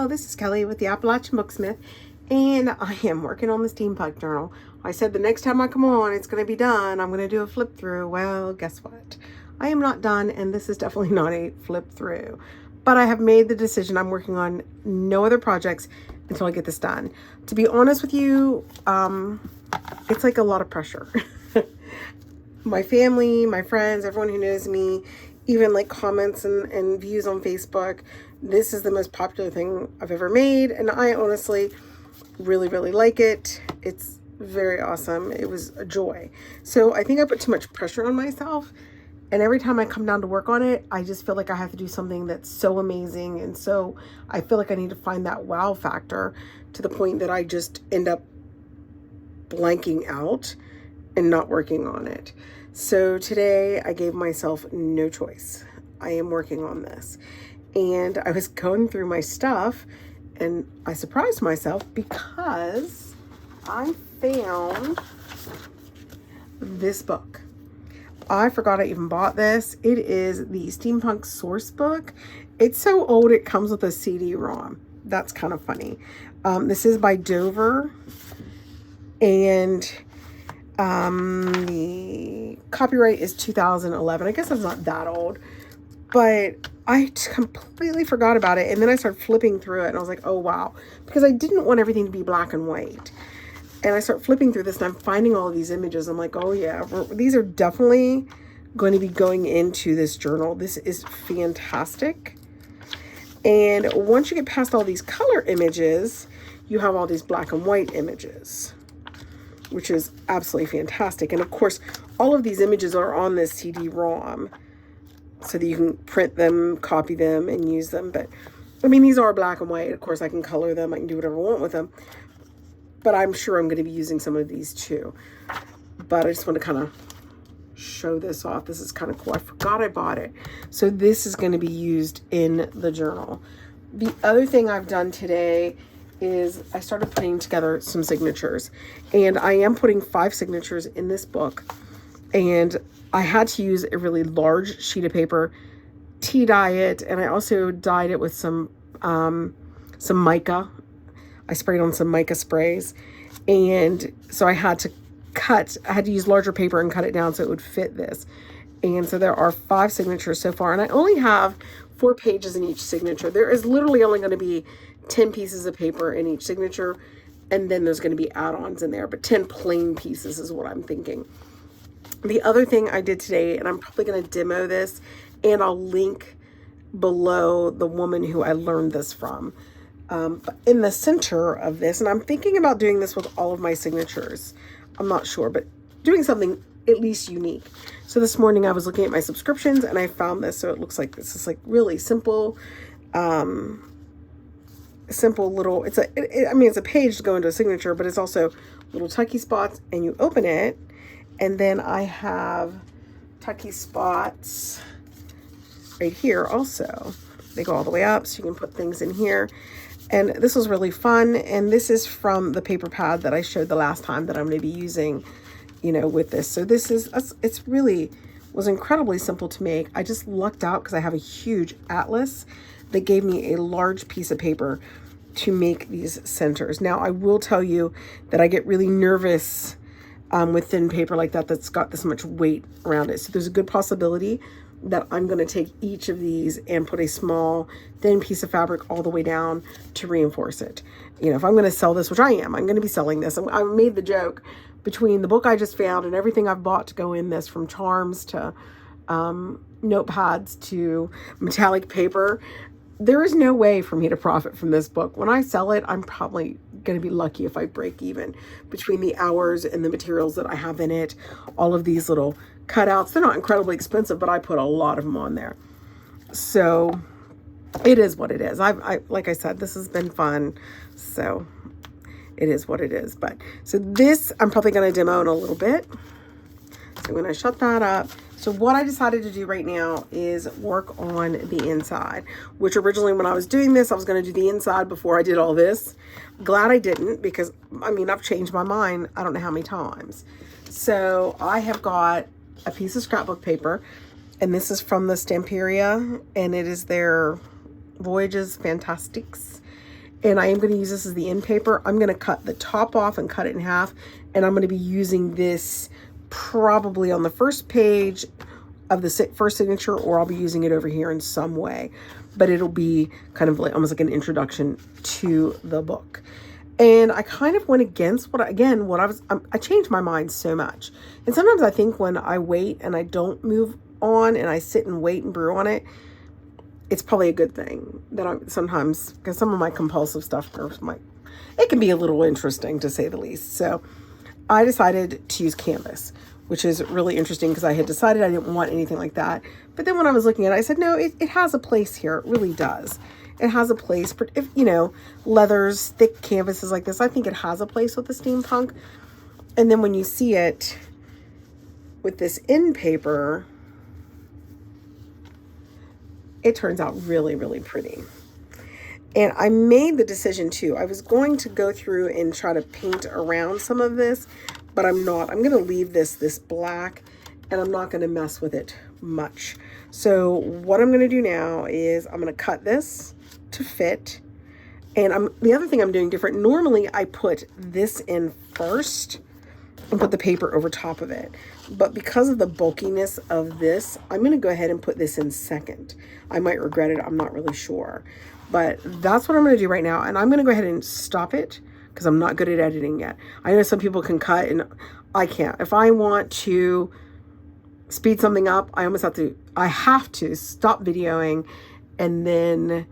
Hello, this is Kelly with the Appalachian Booksmith, and I am working on the Steampunk Journal. I said the next time I come on, it's going to be done. I'm going to do a flip through. Well, guess what? I am not done, and this is definitely not a flip through. But I have made the decision. I'm working on no other projects until I get this done. To be honest with you, it's like a lot of pressure. My family, my friends, everyone who knows me, even like comments and views on Facebook, this is the most popular thing I've ever made, and I honestly really, really like it. It's very awesome. It was a joy. So I think I put too much pressure on myself, and every time I come down to work on it, I just feel like I have to do something that's so amazing, and so I feel like I need to find that wow factor to the point that I just end up blanking out and not working on it. So today I gave myself no choice. I am working on this. And I was going through my stuff and I surprised myself because I found this book. I forgot I even bought this. It is the Steampunk Source book. It's so old it comes with a CD-ROM. That's kind of funny. This is by Dover, and the copyright is 2011. I guess it's not that old, but I completely forgot about it. And then I started flipping through it and I was like, oh wow, because I didn't want everything to be black and white. And I start flipping through this and I'm finding all of these images. I'm like, oh yeah, these are definitely going to be going into this journal. This is fantastic. And once you get past all these color images, you have all these black and white images, which is absolutely fantastic. And of course, all of these images are on this CD-ROM so that you can print them, copy them, and use them. But I mean, these are black and white. Of course, I can color them. I can do whatever I want with them. But I'm sure I'm going to be using some of these too. But I just want to kind of show this off. This is kind of cool. I forgot I bought it. So this is going to be used in the journal. The other thing I've done today is I started putting together some signatures, and I am putting 5 signatures in this book, and I had to use a really large sheet of paper, tea-dye it, and I also dyed it with some mica. I sprayed on some mica sprays, and so I had to use larger paper and cut it down so it would fit this. And so there are 5 signatures so far, and I only have 4 pages in each signature. There is literally only going to be 10 pieces of paper in each signature, and then there's going to be add-ons in there, but 10 plain pieces is what I'm thinking. The other thing I did today, and I'm probably going to demo this, and I'll link below the woman who I learned this from. But in the center of this, and I'm thinking about doing this with all of my signatures. I'm not sure, but doing something at least unique. So this morning I was looking at my subscriptions and I found this. So it looks like this is like really simple, simple little, it's a page to go into a signature, but it's also little tucky spots, and you open it, and then I have tucky spots right here also. They go all the way up, so you can put things in here. And this was really fun, and this is from the paper pad that I showed the last time that I'm going to be using, with this. So this is, it's really was incredibly simple to make. I just lucked out because I have a huge atlas that gave me a large piece of paper to make these centers. Now, I will tell you that I get really nervous with thin paper like that that's got this much weight around it. So there's a good possibility that I'm going to take each of these and put a small thin piece of fabric all the way down to reinforce it. If I'm going to sell this, which I am, I'm going to be selling this. I made the joke between the book I just found and everything I've bought to go in this, from charms to notepads to metallic paper. There is no way for me to profit from this book. When I sell it, I'm probably going to be lucky if I break even between the hours and the materials that I have in it. All of these little cutouts, they're not incredibly expensive, but I put a lot of them on there. So it is what it is. I like I said, this has been fun. So it is what it is. But so this, I'm probably going to demo in a little bit. So I'm going to shut that up. So what I decided to do right now is work on the inside, which originally when I was doing this, I was going to do the inside before I did all this. Glad I didn't, because I've changed my mind I don't know how many times. So I have got a piece of scrapbook paper, and this is from the Stamperia, and it is their Voyages Fantastiques. and I am going to use this as the end paper. I'm going to cut the top off and cut it in half, and I'm going to be using this probably on the first page of the first signature, or I'll be using it over here in some way, but it'll be kind of like almost like an introduction to the book. And I kind of went against I changed my mind so much. And sometimes I think when I wait and I don't move on and I sit and wait and brew on it, it's probably a good thing that I'm sometimes, because some of my compulsive stuff it can be a little interesting to say the least. So I decided to use canvas, which is really interesting because I had decided I didn't want anything like that. But then when I was looking at it, I said, no, it has a place here. It really does. It has a place. If, leathers, thick canvases like this, I think it has a place with the steampunk. And then when you see it with this end paper, it turns out really, really pretty. And I made the decision too. I was going to go through and try to paint around some of this, but I'm not. I'm going to leave this black, and I'm not going to mess with it much. So what I'm going to do now is I'm going to cut this to fit. And the other thing I'm doing different, normally I put this in first and put the paper over top of it. But because of the bulkiness of this, I'm going to go ahead and put this in second. I might regret it. I'm not really sure. But that's what I'm going to do right now. And I'm going to go ahead and stop it because I'm not good at editing yet. I know some people can cut and I can't. If I want to speed something up, I have to stop videoing and then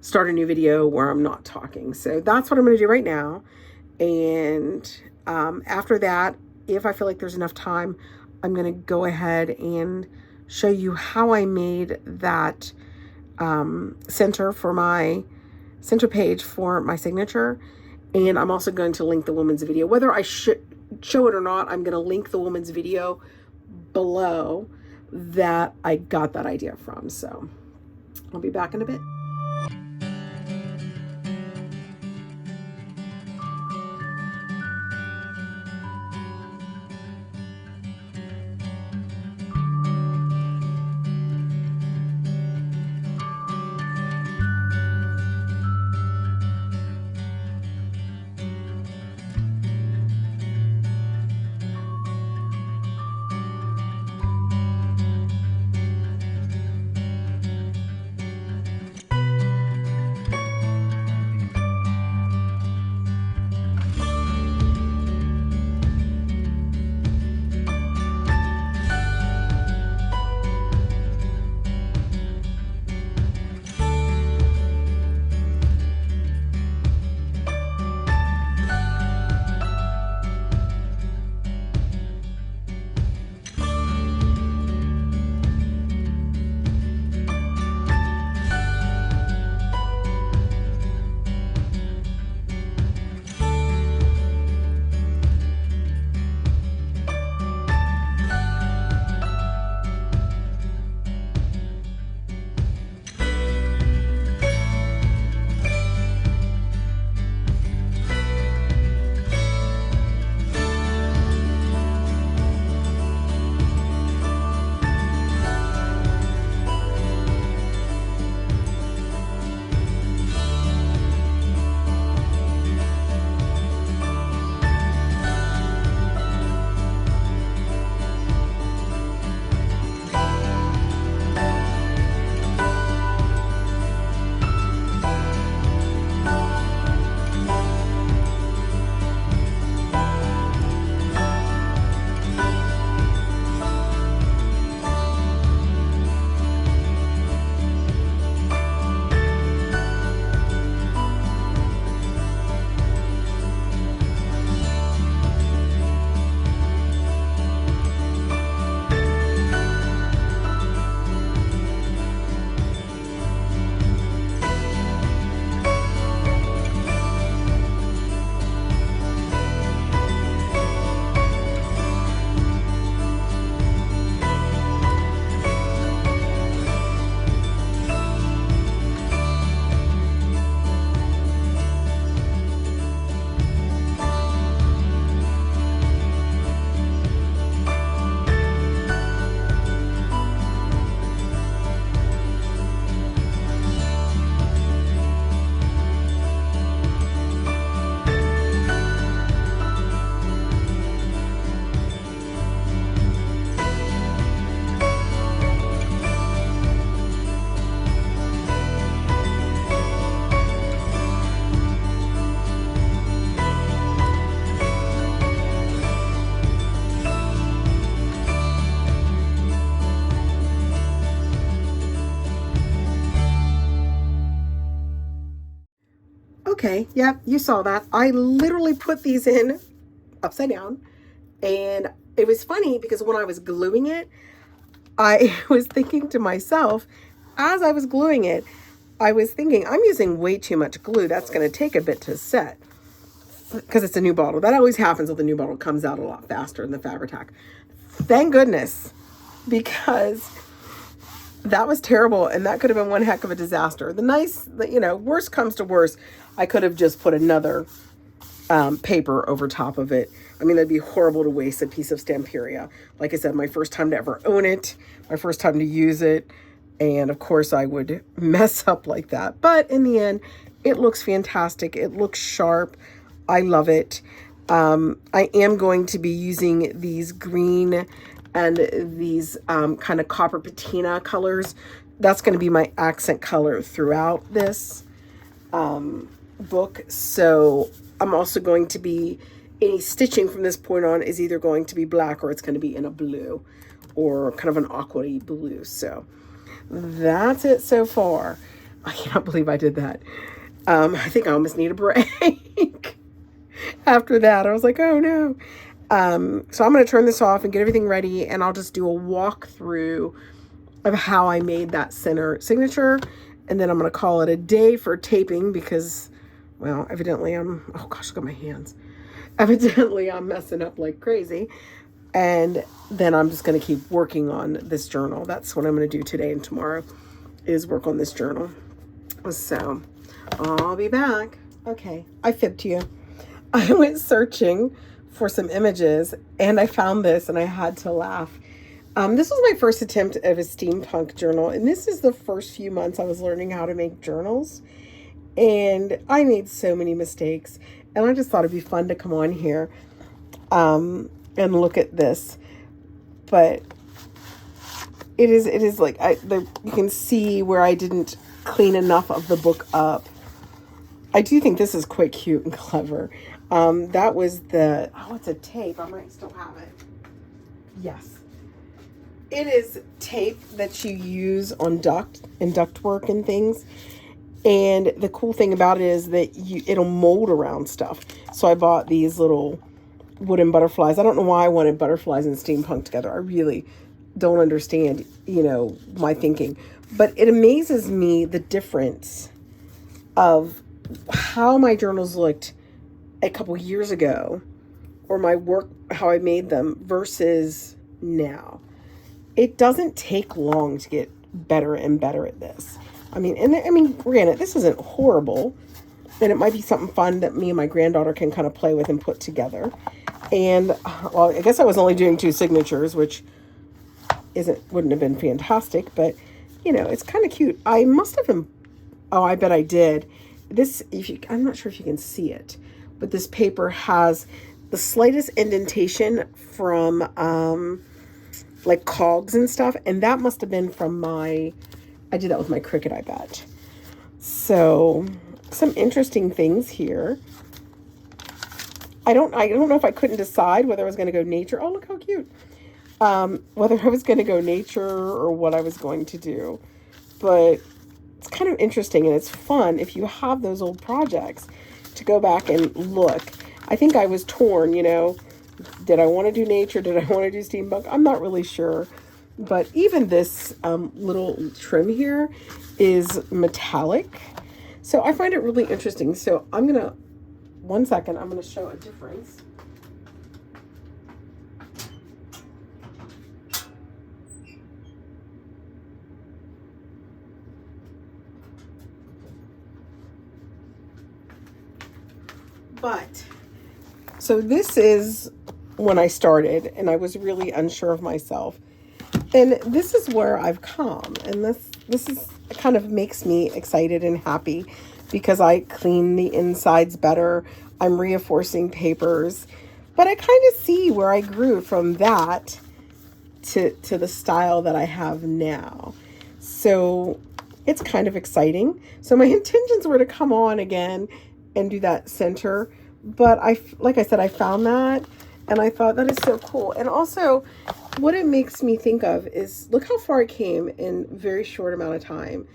start a new video where I'm not talking. So that's what I'm going to do right now. And after that, if I feel like there's enough time, I'm going to go ahead and show you how I made that center for my center page for my signature. And I'm also going to link the woman's video. Whether I should show it or not, I'm going to link the woman's video below that I got that idea from. So I'll be back in a bit. Okay, yep, you saw that. I literally put these in upside down, and it was funny because when I was gluing it, I was thinking to myself, as I was gluing it, I was thinking, I'm using way too much glue. That's going to take a bit to set because it's a new bottle. That always happens with the new bottle. It comes out a lot faster than the Fabri-Tac. Thank goodness, because that was terrible, and that could have been one heck of a disaster. Worst comes to worst, I could have just put another paper over top of it. I mean, that'd be horrible to waste a piece of Stamperia. Like I said, my first time to ever own it, my first time to use it, and of course I would mess up like that. But in the end, it looks fantastic. It looks sharp. I love it. I am going to be using these green and these kind of copper patina colors. That's going to be my accent color throughout this book. So I'm also going to be, any stitching from this point on is either going to be black or it's going to be in a blue or kind of an aqua blue. So that's it so far. I cannot believe I did that. I think I almost need a break. After that, I was like, oh no. So I'm going to turn this off and get everything ready, and I'll just do a walkthrough of how I made that center signature. And then I'm going to call it a day for taping because, well, evidently oh gosh, look at my hands. Evidently I'm messing up like crazy. And then I'm just going to keep working on this journal. That's what I'm going to do today and tomorrow, is work on this journal. So I'll be back. Okay, I fibbed to you. I went searching for some images and I found this and I had to laugh. This was my first attempt at a steampunk journal, and this is the first few months I was learning how to make journals, and I made so many mistakes, and I just thought it'd be fun to come on here and look at this. But it is like you can see where I didn't clean enough of the book up. I do think this is quite cute and clever. That was it's a tape. I might still have it. Yes. It is tape that you use on ductwork and things. And the cool thing about it is that it'll mold around stuff. So I bought these little wooden butterflies. I don't know why I wanted butterflies and steampunk together. I really don't understand, my thinking. But it amazes me the difference of how my journals looked a couple years ago, or my work, how I made them, versus now. It doesn't take long to get better and better at this. I mean, granted, this isn't horrible, and it might be something fun that me and my granddaughter can kind of play with and put together. And, well, I guess I was only doing 2 signatures, which wouldn't have been fantastic, but, it's kind of cute. I must have been, I bet I did. I'm not sure if you can see it, but this paper has the slightest indentation from, like cogs and stuff, and that must have been from I did that with my Cricut, I bet. So some interesting things here. I don't know if I couldn't decide whether I was going to go nature. Oh, look how cute. Whether I was going to go nature or what I was going to do. But it's kind of interesting, and it's fun if you have those old projects to go back and look. I think I was torn, Did I want to do nature? Did I want to do steampunk? I'm not really sure. But even this little trim here is metallic. So I find it really interesting. So I'm going to, one second, I'm going to show a difference. But, so this is when I started, and I was really unsure of myself. And this is where I've come, and this is kind of makes me excited and happy because I clean the insides better. I'm reinforcing papers, but I kind of see where I grew from that to the style that I have now. So it's kind of exciting. So my intentions were to come on again and do that center, but like I said, I found that. And I thought that is so cool. And also, what it makes me think of is, look how far I came in a very short amount of time.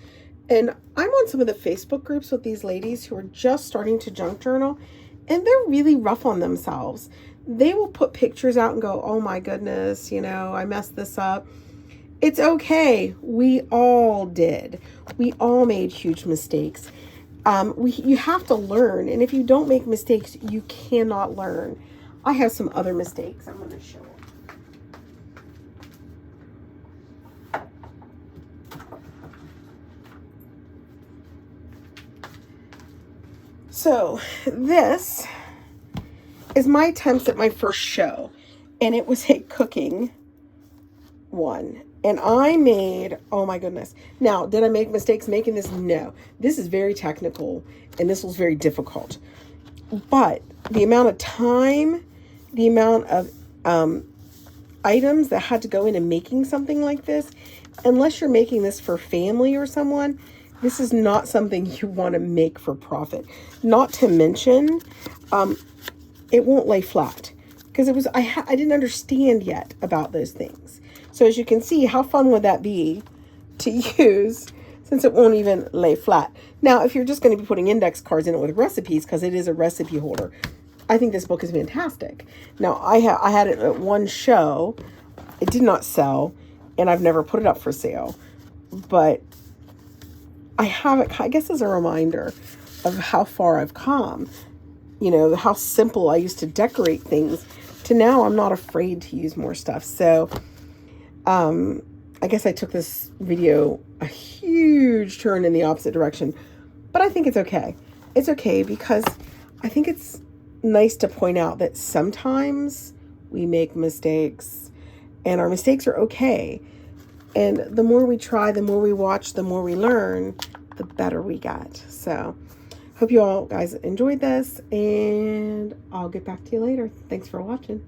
And I'm on some of the Facebook groups with these ladies who are just starting to junk journal, and they're really rough on themselves. They will put pictures out and go, oh my goodness, you know, I messed this up. It's okay. We all did. We all made huge mistakes. You have to learn. And if you don't make mistakes, you cannot learn. I have some other mistakes I'm going to show. So this is my attempts at my first show, and it was a cooking one, and I made, oh my goodness. Now, did I make mistakes making this? No. This is very technical, and this was very difficult. But the amount of time, the amount of items that had to go into making something like this, unless you're making this for family or someone, this is not something you want to make for profit. Not to mention, it won't lay flat, because I didn't understand yet about those things. So as you can see, how fun would that be to use, since it won't even lay flat. Now, if you're just going to be putting index cards in it with recipes, because it is a recipe holder, I think this book is fantastic. Now, I had it at one show. It did not sell, and I've never put it up for sale. But I have it, I guess, as a reminder of how far I've come. You know, how simple I used to decorate things to now I'm not afraid to use more stuff. So, I guess I took this video a huge turn in the opposite direction, but I think it's okay. It's okay because I think it's nice to point out that sometimes we make mistakes, and our mistakes are okay. And the more we try, the more we watch, the more we learn, the better we get. So hope you all guys enjoyed this, and I'll get back to you later. Thanks for watching.